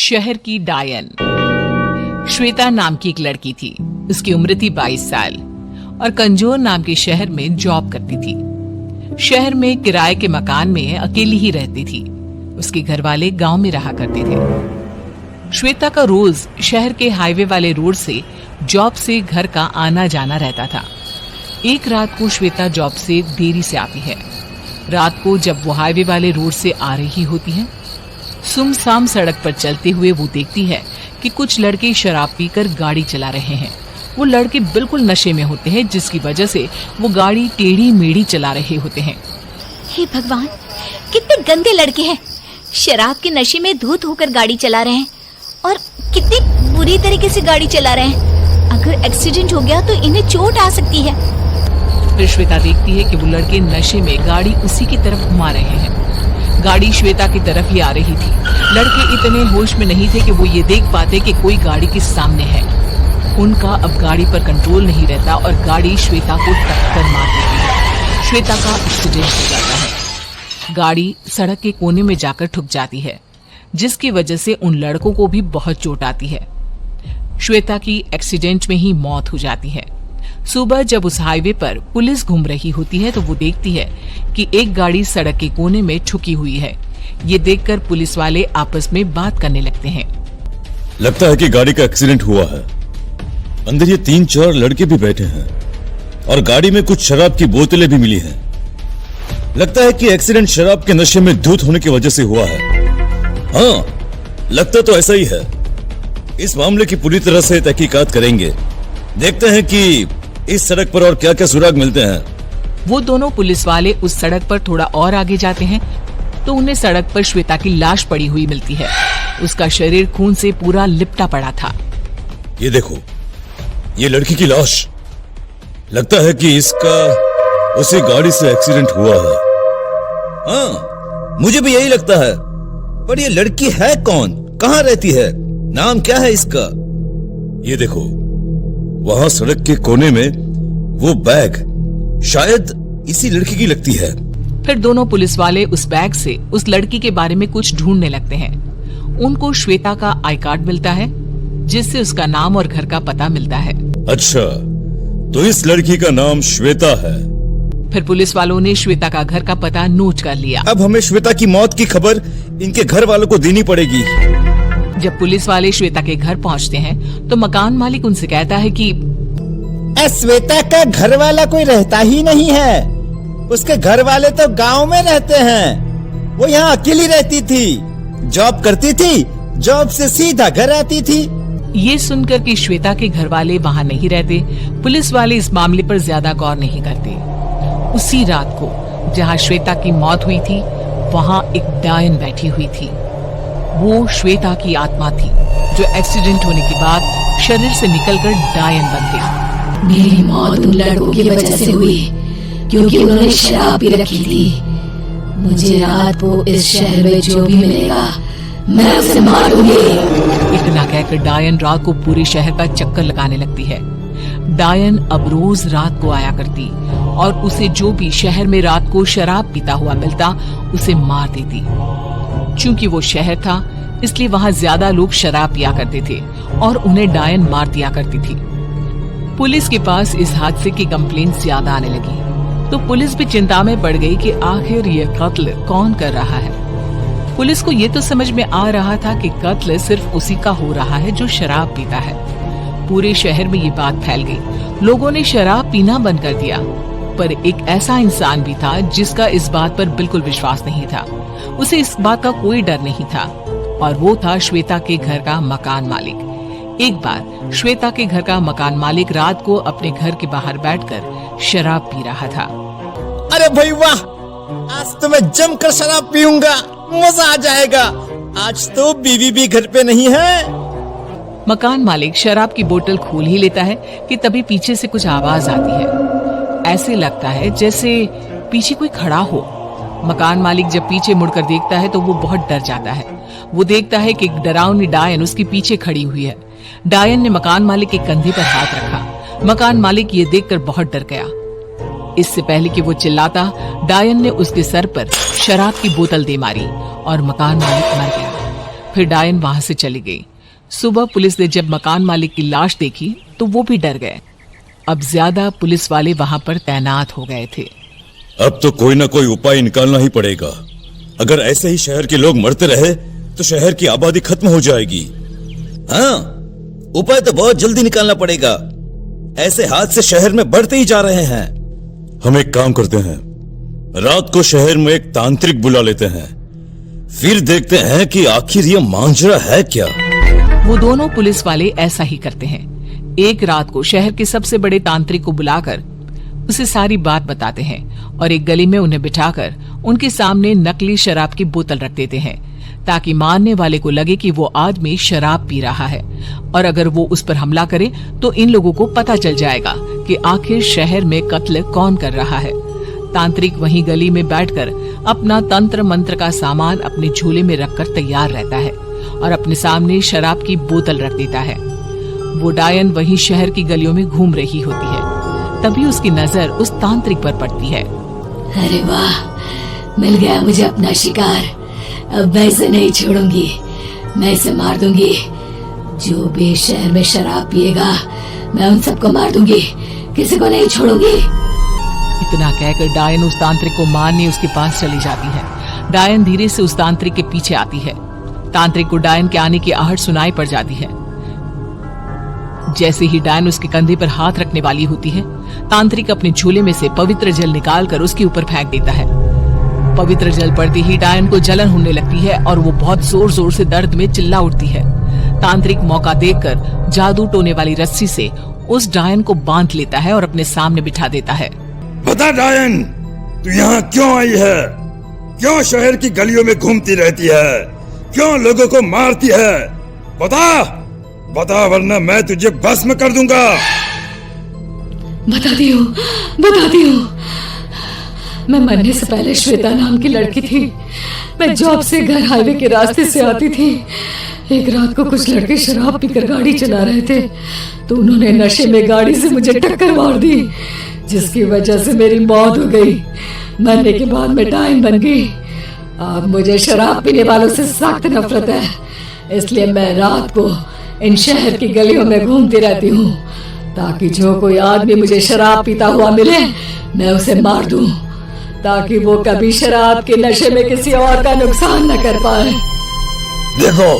शहर की डायन। श्वेता नाम की एक लड़की थी। उसकी उम्र थी 22 साल और कंजोर नाम के शहर में जॉब करती थी। शहर में किराए के मकान में अकेली ही रहती थी। उसके घर वाले गांव में रहा करते थे। श्वेता का रोज शहर के हाईवे वाले रोड से जॉब से घर का आना जाना रहता था। एक रात को श्वेता जॉब से देरी से आती है। रात को जब वो हाईवे वाले रोड से आ रही होती है, सुमसाम सड़क पर चलते हुए वो देखती है कि कुछ लड़के शराब पीकर गाड़ी चला रहे हैं। वो लड़के बिल्कुल नशे में होते हैं, जिसकी वजह से वो गाड़ी टेढ़ी मेढ़ी चला रहे होते हैं। हे भगवान, कितने गंदे लड़के हैं। शराब के नशे में धूत होकर गाड़ी चला रहे हैं और कितनी बुरी तरीके से गाड़ी चला रहे हैं। अगर एक्सीडेंट हो गया तो इन्हें चोट आ सकती है। फिर श्वेता देखती है कि वो लड़के नशे में गाड़ी उसी की तरफ घुमा रहे हैं। गाड़ी श्वेता की तरफ ही आ रही थी। लड़के इतने होश में नहीं थे कि वो ये देख पाते कि कोई गाड़ी के सामने है। उनका अब गाड़ी पर कंट्रोल नहीं रहता और गाड़ी श्वेता को टक्कर मार देती है। श्वेता का एक्सीडेंट हो जाता है। गाड़ी सड़क के कोने में जाकर ठुक जाती है, जिसकी वजह से उन लड़कों को भी बहुत चोट आती है। श्वेता की एक्सीडेंट में ही मौत हो जाती है। सुबह जब उस हाईवे पर पुलिस घूम रही होती है तो वो देखती है कि एक गाड़ी सड़क के कोने में ठुकी हुई है। ये देखकर पुलिस वाले आपस में बात करने लगते हैं। लगता है कि गाड़ी का एक्सीडेंट हुआ है। अंदर ये 3-4 लड़के भी बैठे हैं और गाड़ी में कुछ शराब की बोतलें भी मिली हैं। लगता है कि एक्सीडेंट शराब के नशे में धुत होने की वजह से हुआ है। हाँ, लगता तो ऐसा ही है। इस मामले की पूरी तरह से तहकीकात करेंगे। देखते हैं कि इस सड़क पर और क्या क्या सुराग मिलते हैं। वो दोनों पुलिस वाले उस सड़क पर थोड़ा और आगे जाते हैं तो उन्हें सड़क पर श्वेता की लाश पड़ी हुई मिलती है। उसका शरीर खून से पूरा लिपटा पड़ा था। ये देखो, ये लड़की की लाश। लगता है कि इसका उसी गाड़ी से एक्सीडेंट हुआ है। हाँ, मुझे भी यही लगता है। पर ये लड़की है कौन, कहाँ रहती है, नाम क्या है इसका? ये देखो, वहां सड़क के कोने में वो बैग शायद इसी लड़की की लगती है। फिर दोनों पुलिस वाले उस बैग से उस लड़की के बारे में कुछ ढूंढने लगते हैं। उनको श्वेता का आई कार्ड मिलता है, जिससे उसका नाम और घर का पता मिलता है। अच्छा, तो इस लड़की का नाम श्वेता है। फिर पुलिस वालों ने श्वेता का घर का पता नोट कर लिया। अब हमें श्वेता की मौत की खबर इनके घर वालों को देनी पड़ेगी। जब पुलिस वाले श्वेता के घर पहुंचते हैं तो मकान मालिक उनसे कहता है कि श्वेता का घर वाला कोई रहता ही नहीं है। उसके घर वाले तो गांव में रहते हैं। वो यहाँ अकेली रहती थी, जॉब करती थी, जॉब से सीधा घर आती थी। ये सुनकर कि श्वेता के घर वाले वहाँ नहीं रहते, पुलिस वाले इस मामले पर ज्यादा गौर नहीं करते। उसी रात को जहाँ श्वेता की मौत हुई थी, वहाँ एक डायन बैठी हुई थी। वो श्वेता की आत्मा थी, जो एक्सीडेंट होने के बाद शरीर से निकलकर डायन बन गई। मेरी मौत उन लड़कों की वजह से हुई, क्योंकि उन्होंने शराब पी रखी थी। मुझे रात को इस शहर में जो भी मिलेगा मैं उसे मारूंगी। इतना कहकर डायन रात को पूरे शहर का चक्कर लगाने लगती है। डायन अब रोज रात को आया करती और उसे जो भी शहर में रात को शराब पीता हुआ मिलता उसे मार देती। चूंकि वो शहर था, इसलिए वहाँ ज्यादा लोग शराब पिया करते थे और उन्हें डायन मार दिया करती थी। पुलिस के पास इस हादसे की कंप्लेंट ज्यादा आने लगी, तो पुलिस भी चिंता में पड़ गई कि आखिर ये कत्ल कौन कर रहा है। पुलिस को ये तो समझ में आ रहा था कि कत्ल सिर्फ उसी का हो रहा है जो शराब पीता है। पूरे शहर में ये बात फैल गई। लोगों ने शराब पीना बंद कर दिया, पर एक ऐसा इंसान भी था जिसका इस बात पर बिल्कुल विश्वास नहीं था। उसे इस बात का कोई डर नहीं था, और वो था श्वेता के घर का मकान मालिक। एक बार श्वेता के घर का मकान मालिक रात को अपने घर के बाहर बैठकर शराब पी रहा था। अरे भाई वाह, आज तो मैं जमकर शराब पीऊंगा, मजा आ जाएगा। आज तो बीवी भी घर पे नहीं है। मकान मालिक शराब की बोतल खोल ही लेता है कि तभी पीछे से कुछ आवाज आती है। ऐसे लगता है जैसे पीछे कोई खड़ा हो। मकान मालिक जब पीछे मुड़कर देखता है तो वो बहुत डर जाता है। वो देखता है कि एक डरावनी डायन उसके पीछे खड़ी हुई है। डायन ने मकान मालिक के कंधे पर हाथ रखा। मकान मालिक ये देखकर बहुत डर गया। इससे पहले कि वो चिल्लाता, डायन ने उसके सर पर शराब की बोतल दे मारी और मकान मालिक मर गया। फिर डायन वहां से चली गई। सुबह पुलिस ने जब मकान मालिक की लाश देखी तो वो भी डर गए। अब ज्यादा पुलिस वाले वहां पर तैनात हो गए थे। अब तो कोई ना कोई उपाय निकालना ही पड़ेगा। अगर ऐसे ही शहर के लोग मरते रहे तो शहर की आबादी खत्म हो जाएगी। हाँ, उपाय तो बहुत जल्दी निकालना पड़ेगा। ऐसे हादसे शहर में बढ़ते ही जा रहे हैं। हम एक काम करते हैं, रात को शहर में एक तांत्रिक बुला लेते हैं, फिर देखते हैं कि आखिर ये मांजरा है क्या। वो दोनों पुलिस वाले ऐसा ही करते हैं। एक रात को शहर के सबसे बड़े तांत्रिक को बुलाकर उसे सारी बात बताते हैं और एक गली में उन्हें बिठाकर उनके सामने नकली शराब की बोतल रख देते हैं, ताकि मारने वाले को लगे कि वो आदमी शराब पी रहा है, और अगर वो उस पर हमला करे तो इन लोगों को पता चल जाएगा कि आखिर शहर में कत्ल कौन कर रहा है। तांत्रिक वहीं गली में बैठकर अपना तंत्र मंत्र का सामान अपने झोले में रखकर तैयार रहता है और अपने सामने शराब की बोतल रख देता है। वो डायन वहीं शहर की गलियों में घूम रही होती है। तभी उसकी नजर उस तांत्रिक पर पड़ती है। अरे वाह, मिल गया मुझे अपना शिकार। अब मैं इसे नहीं छोड़ूंगी, मैं इसे मार दूंगी। जो भी शहर में शराब पिएगा मैं उन सबको मार दूंगी, किसी को नहीं छोड़ूंगी। इतना कहकर डायन उस तांत्रिक को मारने उसके पास चली जाती है। डायन धीरे से उस तांत्रिक के पीछे आती है। तांत्रिक को डायन के आने की आहट सुनाई पड़ जाती है। जैसे ही डायन उसके कंधे पर हाथ रखने वाली होती है, तांत्रिक अपने झूले में से पवित्र जल निकालकर उसके ऊपर फेंक देता है। पवित्र जल पड़ते ही डायन को जलन होने लगती है और वो बहुत जोर जोर से दर्द में चिल्ला उठती है। तांत्रिक मौका देखकर जादू टोने वाली रस्सी से उस डायन को बांध लेता है और अपने सामने बिठा देता है। बता डायन, तू यहाँ क्यों आई है? क्यों शहर की गलियों में घूमती रहती है? क्यों लोगों को मारती है? बता बता, वरना मैं तुझे भस्म कर दूंगा। बताती हूँ। मैं मरने से पहले श्वेता नाम की लड़की थी। मैं जॉब से घर हाईवे के रास्ते से आती थी। एक रात को कुछ लड़के शराब पीकर गाड़ी चला रहे थे तो उन्होंने नशे में गाड़ी से मुझे टक्कर मार दी, जिसकी वजह से मेरी मौत हो गई। मरने के बाद मैं डायन बन गई। अब मुझे शराब पीने वालों से सख्त नफरत है, इसलिए मैं रात को इन शहर की गलियों में घूमती रहती हूँ, ताकि जो कोई आदमी मुझे शराब पीता हुआ मिले मैं उसे मार दूं, ताकि वो कभी शराब के नशे में किसी और का नुकसान न कर पाए। देखो,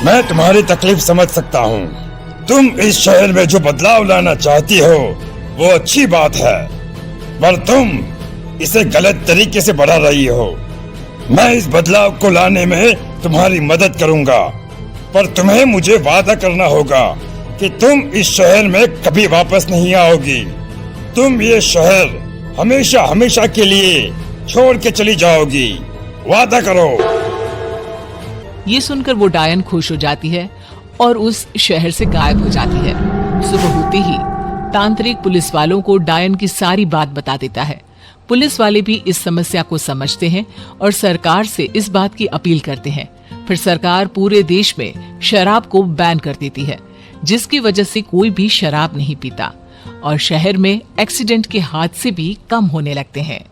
मैं तुम्हारी तकलीफ समझ सकता हूँ। तुम इस शहर में जो बदलाव लाना चाहती हो वो अच्छी बात है, पर तुम इसे गलत तरीके से बढ़ा रही हो। मैं इस बदलाव को लाने में तुम्हारी मदद करूंगा, पर तुम्हें मुझे वादा करना होगा कि तुम इस शहर में कभी वापस नहीं आओगी। तुम ये शहर हमेशा हमेशा के लिए छोड़ के चली जाओगी। वादा करो। ये सुनकर वो डायन खुश हो जाती है और उस शहर से गायब हो जाती है। सुबह होते ही तांत्रिक पुलिस वालों को डायन की सारी बात बता देता है। पुलिस वाले भी इस समस्या को समझते हैं और सरकार से इस बात की अपील करते हैं। फिर सरकार पूरे देश में शराब को बैन कर देती है, जिसकी वजह से कोई भी शराब नहीं पीता और शहर में एक्सीडेंट के हादसे भी कम होने लगते हैं।